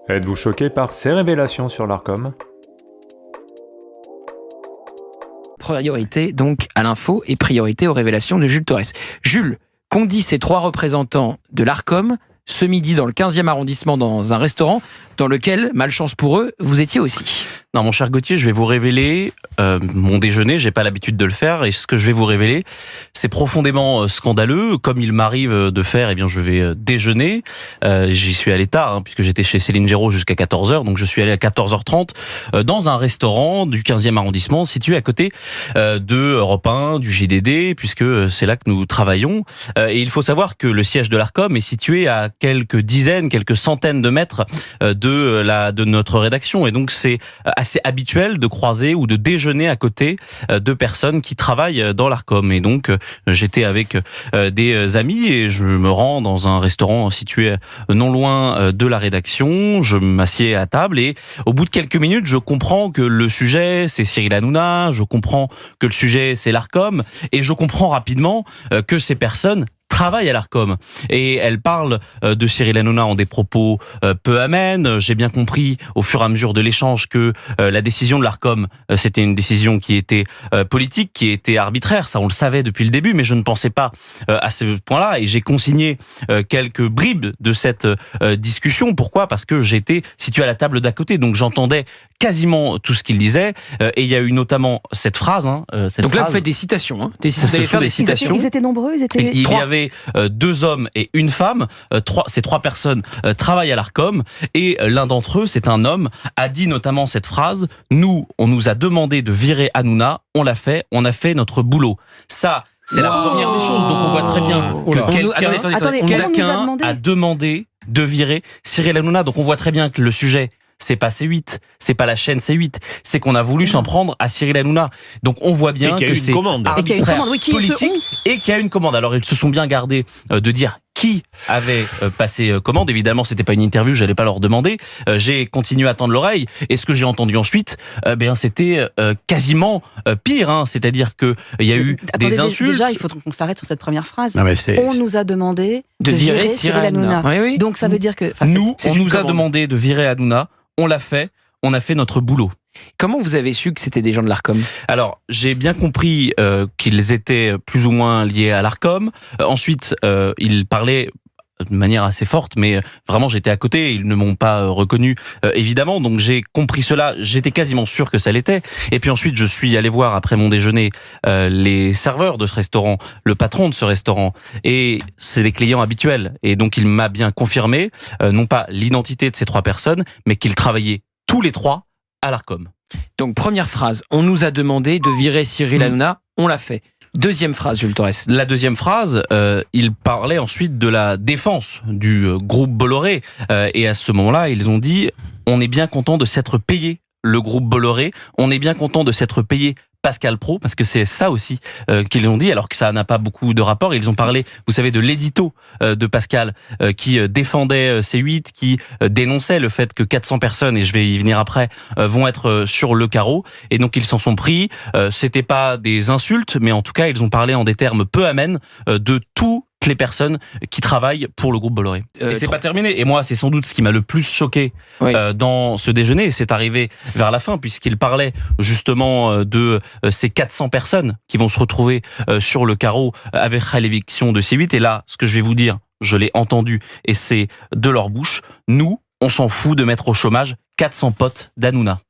Êtes-vous choqué par ces révélations sur l'Arcom ? Priorité donc à l'info et priorité aux révélations de Jules Torres. Jules, qu'ont dit ces 3 représentants de l'Arcom ce midi dans le 15e arrondissement dans un restaurant dans lequel, malchance pour eux, vous étiez aussi? Non, mon cher Gauthier, je vais vous révéler mon déjeuner. J'ai pas l'habitude de le faire et ce que je vais vous révéler, c'est profondément scandaleux. Comme il m'arrive de faire, eh bien, je vais déjeuner. J'y suis allé tard, puisque j'étais chez Céline Géraud jusqu'à 14h. Donc, je suis allé à 14h30 dans un restaurant du 15e arrondissement situé à côté de Europe 1, du JDD, puisque c'est là que nous travaillons. Et il faut savoir que le siège de l'Arcom est situé à quelques dizaines, quelques centaines de mètres de notre rédaction. Et donc, c'est assez habituel de croiser ou de déjeuner à côté de personnes qui travaillent dans l'Arcom. Et donc, j'étais avec des amis et je me rends dans un restaurant situé non loin de la rédaction. Je m'assieds à table et au bout de quelques minutes, je comprends que le sujet, c'est Cyril Hanouna, je comprends que le sujet, c'est l'Arcom et je comprends rapidement que ces personnes travaille à l'Arcom. Et elle parle de Cyril Hanouna en des propos peu amènes. J'ai bien compris au fur et à mesure de l'échange que la décision de l'Arcom, c'était une décision qui était politique, qui était arbitraire. Ça, on le savait depuis le début, mais je ne pensais pas à ce point-là. Et j'ai consigné quelques bribes de cette discussion. Pourquoi ? Parce que j'étais situé à la table d'à côté. Donc j'entendais quasiment tout ce qu'il disait. Et il y a eu notamment cette phrase. Donc là, vous faites des citations. Ce sont des citations. Ils étaient nombreux, Il y avait 2 hommes et une femme. Ces 3 personnes travaillent à l'Arcom et l'un d'entre eux, c'est un homme, a dit notamment cette phrase: nous, on nous a demandé de virer Hanouna, on l'a fait, on a fait notre boulot. Ça, c'est la première des choses. Donc on voit très bien que quelqu'un a demandé de virer Cyril Hanouna. Donc on voit très bien que le sujet, c'est pas C8, c'est pas la chaîne C8, c'est qu'on a voulu s'en prendre à Cyril Hanouna. Donc on voit bien que c'est arbitraire, politique et qu'il y a une commande. Alors ils se sont bien gardés de dire qui avait passé commande. Évidemment, c'était pas une interview, j'allais pas leur demander. J'ai continué à tendre l'oreille et ce que j'ai entendu ensuite, c'était quasiment pire. C'est-à-dire que il y a eu des insultes. Déjà, il faut qu'on s'arrête sur cette première phrase. Non, on nous a demandé de virer Cyril Hanouna. Oui. Donc ça veut dire que on nous a demandé de virer Hanouna. On l'a fait, on a fait notre boulot. Comment vous avez su que c'était des gens de l'Arcom ? Alors, j'ai bien compris qu'ils étaient plus ou moins liés à l'Arcom. Ensuite, ils parlaient de manière assez forte, mais vraiment j'étais à côté, ils ne m'ont pas reconnu évidemment, donc j'ai compris cela, j'étais quasiment sûr que ça l'était. Et puis ensuite je suis allé voir après mon déjeuner les serveurs de ce restaurant, le patron de ce restaurant, et c'est des clients habituels, et donc il m'a bien confirmé, non pas l'identité de ces 3 personnes, mais qu'ils travaillaient tous les 3 à l'Arcom. Donc première phrase, on nous a demandé de virer Cyril Hanouna, on l'a fait. Deuxième phrase, Jules Torres. La deuxième phrase, il parlait ensuite de la défense du groupe Bolloré. Et à ce moment-là, ils ont dit « On est bien content de s'être payé le groupe Bolloré. On est bien content de s'être payé Pascal Praud », parce que c'est ça aussi qu'ils ont dit, alors que ça n'a pas beaucoup de rapport. Ils ont parlé, vous savez, de l'édito de Pascal qui défendait C8, qui dénonçait le fait que 400 personnes, et je vais y venir après, vont être sur le carreau. Et donc ils s'en sont pris. C'était pas des insultes, mais en tout cas, ils ont parlé en des termes peu amènes de tout les personnes qui travaillent pour le groupe Bolloré. Et c'est pas terminé. Et moi, c'est sans doute ce qui m'a le plus choqué dans ce déjeuner. Et c'est arrivé vers la fin, puisqu'il parlait justement de ces 400 personnes qui vont se retrouver sur le carreau avec l'éviction de C8. Et là, ce que je vais vous dire, je l'ai entendu et c'est de leur bouche. Nous, on s'en fout de mettre au chômage 400 potes d'Hanouna.